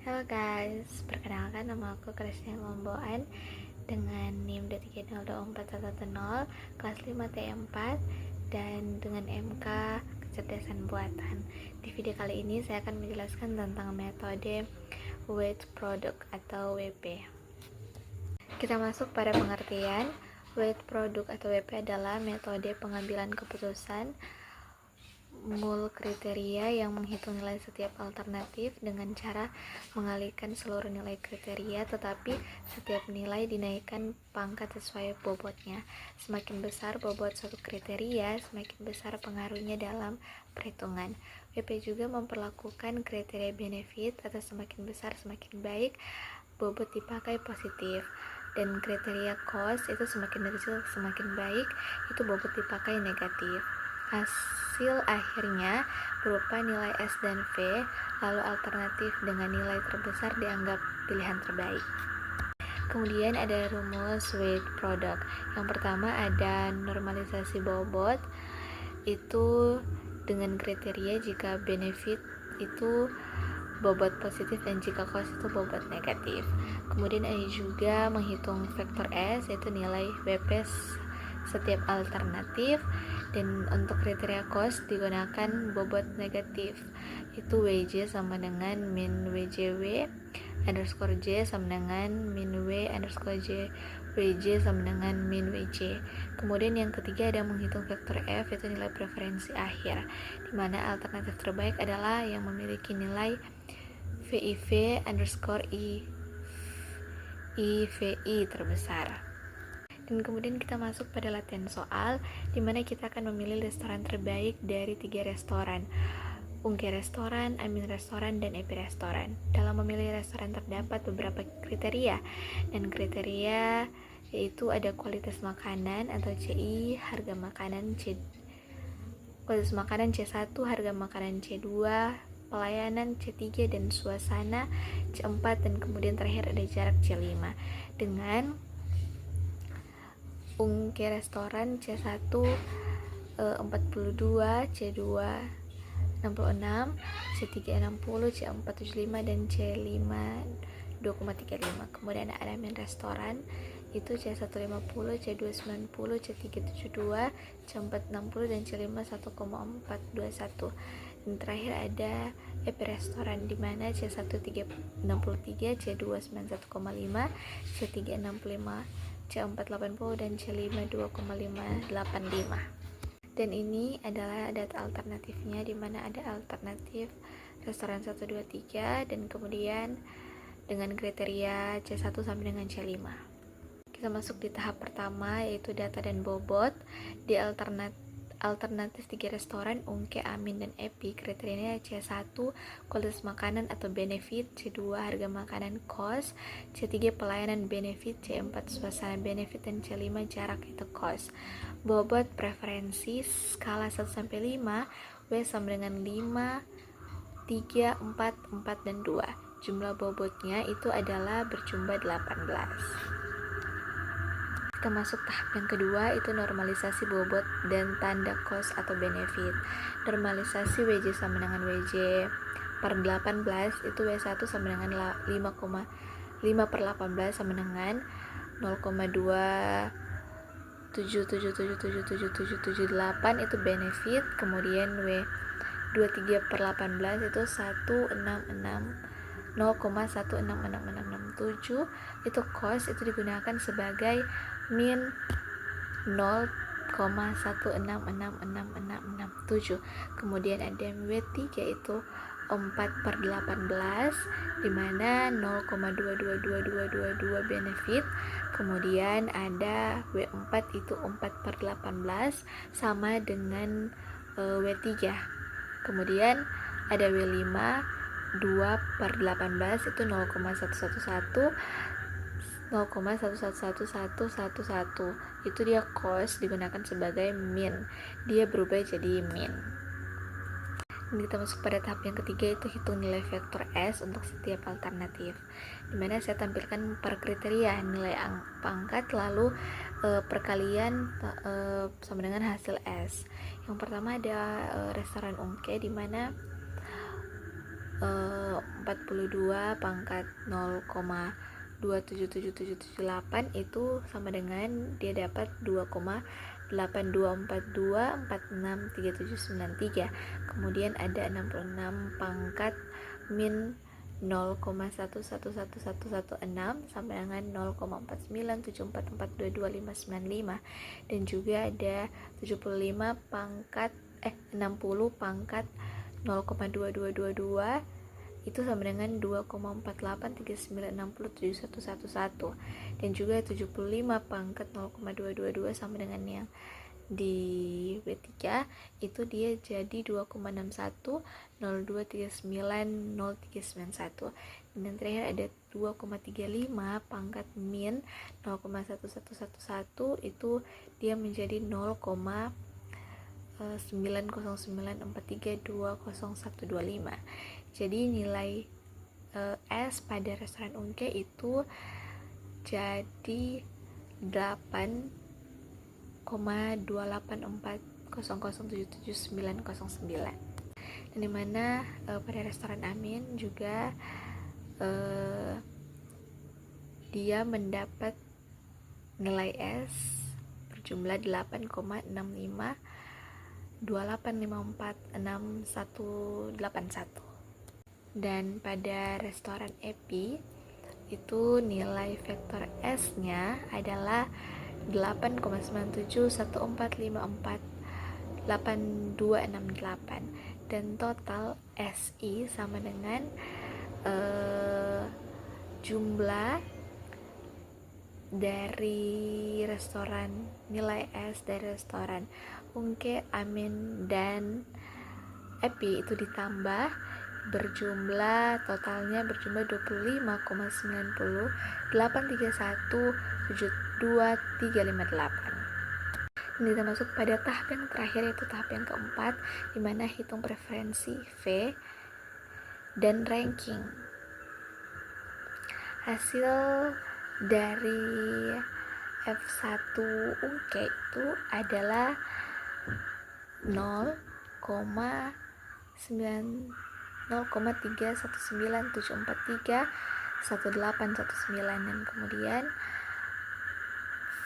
Halo guys, perkenalkan nama aku Kristina Lomboan dengan NIM 2302410 kelas 5 TM4 dan dengan MK Kecerdasan Buatan. Di video kali ini saya akan menjelaskan tentang metode weight product atau WP. Kita masuk pada pengertian. Weight product atau WP adalah metode pengambilan keputusan mul kriteria yang menghitung nilai setiap alternatif dengan cara mengalihkan seluruh nilai kriteria, tetapi setiap nilai dinaikkan pangkat sesuai bobotnya. Semakin besar bobot suatu kriteria, semakin besar pengaruhnya dalam perhitungan. WP juga memperlakukan kriteria benefit atau semakin besar semakin baik bobot dipakai positif, dan kriteria cost itu semakin kecil semakin baik itu bobot dipakai negatif. Hasil akhirnya berupa nilai S dan V, lalu alternatif dengan nilai terbesar dianggap pilihan terbaik. Kemudian ada rumus weight product. Yang pertama ada normalisasi bobot, itu dengan kriteria jika benefit itu bobot positif dan jika cost itu bobot negatif. Kemudian ada juga menghitung vektor S, yaitu nilai WP setiap alternatif, dan untuk kriteria cost digunakan bobot negatif, itu WJ sama dengan min WJW underscore J sama dengan min W underscore J WJ sama dengan min WJ. Kemudian yang ketiga ada menghitung vektor F, yaitu nilai preferensi akhir, dimana alternatif terbaik adalah yang memiliki nilai VIV underscore IVI terbesar. Dan kemudian kita masuk pada latihan soal, di mana kita akan memilih restoran terbaik dari 3 restoran, Ungke Restoran, Amin Restoran, dan Epi Restoran. Dalam memilih restoran terdapat beberapa kriteria, dan kriteria yaitu ada kualitas makanan atau CI, harga makanan kualitas makanan C1, harga makanan C2, pelayanan C3, dan suasana C4, dan kemudian terakhir ada jarak C5. Dengan Ungke Restoran C1 42, C2 66, C3 60, C4 75, dan C5 2,35. Kemudian ada Amin Restoran itu C1 50, C2 90, C3 72, C4 60, dan C5 1,421. Dan terakhir ada Epi Restoran di mana C1 63, C2 91,5, C3 65, C4 80, dan C5 2,585. Dan ini adalah data alternatifnya, di mana ada alternatif restoran 1 2 3 dan kemudian dengan kriteria C1 sampai dengan C5. Kita masuk di tahap pertama, yaitu data dan bobot. Di alternatif 3 restoran Ungke, Amin, dan Epi, kriterianya C1 kualitas makanan atau benefit, C2 harga makanan cost, C3 pelayanan benefit, C4 suasana benefit, dan C5 jarak itu cost. Bobot preferensi skala 1 sampai 5, W sama dengan 5, 3, 4, 4, dan 2. Jumlah bobotnya itu adalah berjumlah 18. Kita masuk tahap yang kedua, itu normalisasi bobot dan tanda cost atau benefit. Normalisasi WJ sama dengan WJ per 18, itu W1 sama dengan 5 per 18 sama dengan 0,277777778, itu benefit. Kemudian W23 per 18 itu 0,166667, itu cost, itu digunakan sebagai min 0,166667. Kemudian ada W3 itu 4 per 18, dimana 0,222222 benefit. Kemudian ada W4 itu 4 per 18 sama dengan W3. Kemudian ada W5 2 per 18 itu 0,111 0,111111, itu dia cost, digunakan sebagai min, dia berubah jadi min. Dan kita masuk pada tahap yang ketiga, itu hitung nilai vektor S untuk setiap alternatif, dimana saya tampilkan per kriteria nilai pangkat, lalu perkalian sama dengan hasil S. Yang pertama ada restoran Ungke, dimana 42 pangkat 0,277778 itu sama dengan dia dapat 2,8242463793. Kemudian ada 66 pangkat min 0,111116 sama dengan 0,4974422595, dan juga ada 75 pangkat 60 pangkat 0,2222 itu sama dengan 2,4839607111, dan juga 75 pangkat 0,222 sama dengan yang di B3 itu dia jadi 2,6102390391, dan terakhir ada 2,35 pangkat min 0,1111 itu dia menjadi 0,90943200125. Jadi nilai S pada restoran Unke itu jadi 8,28400779909, dan dimana pada restoran Amin juga dia mendapat nilai S berjumlah 8,65285461181. Dan pada restoran Epi itu nilai vektor S-nya adalah 8,9714548268, dan total SI sama dengan jumlah dari restoran nilai S dari restoran Unke, Amin, dan Epi itu ditambah berjumlah totalnya berjumlah 25,908317238. Ini kita masuk pada tahap yang terakhir, yaitu tahap yang keempat, dimana hitung preferensi V dan ranking. Hasil dari F1 Unke itu adalah 0,3197431811819, dan kemudian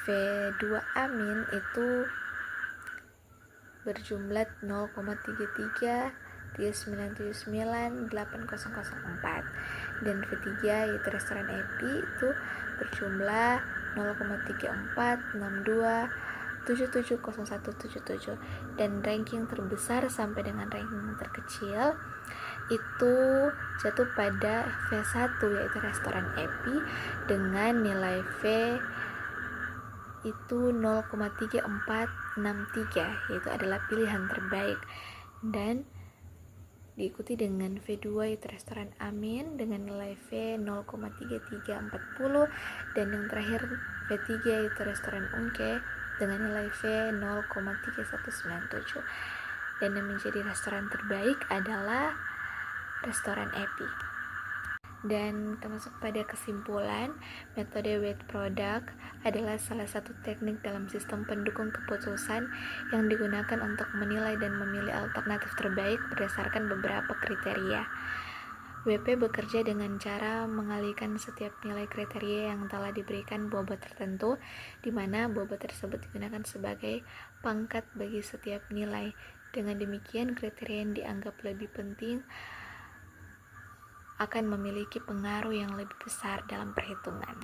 V2 Amin itu berjumlah 0,3339798004, dan V3 yaitu restoran Epi itu berjumlah 0,3462770177, dan ranking terbesar sampai dengan ranking terkecil itu jatuh pada V1 yaitu restoran Epi dengan nilai V itu 0,3463, yaitu adalah pilihan terbaik, dan diikuti dengan V2 yaitu restoran Amin dengan nilai V 0,3340, dan yang terakhir V3 yaitu restoran Unke dengan nilai V 0,3197, dan yang menjadi restoran terbaik adalah restoran Epi. Dan termasuk pada kesimpulan, metode weight product adalah salah satu teknik dalam sistem pendukung keputusan yang digunakan untuk menilai dan memilih alternatif terbaik berdasarkan beberapa kriteria. WP bekerja dengan cara mengalihkan setiap nilai kriteria yang telah diberikan bobot tertentu, di mana bobot tersebut digunakan sebagai pangkat bagi setiap nilai. Dengan demikian, kriteria yang dianggap lebih penting akan memiliki pengaruh yang lebih besar dalam perhitungan.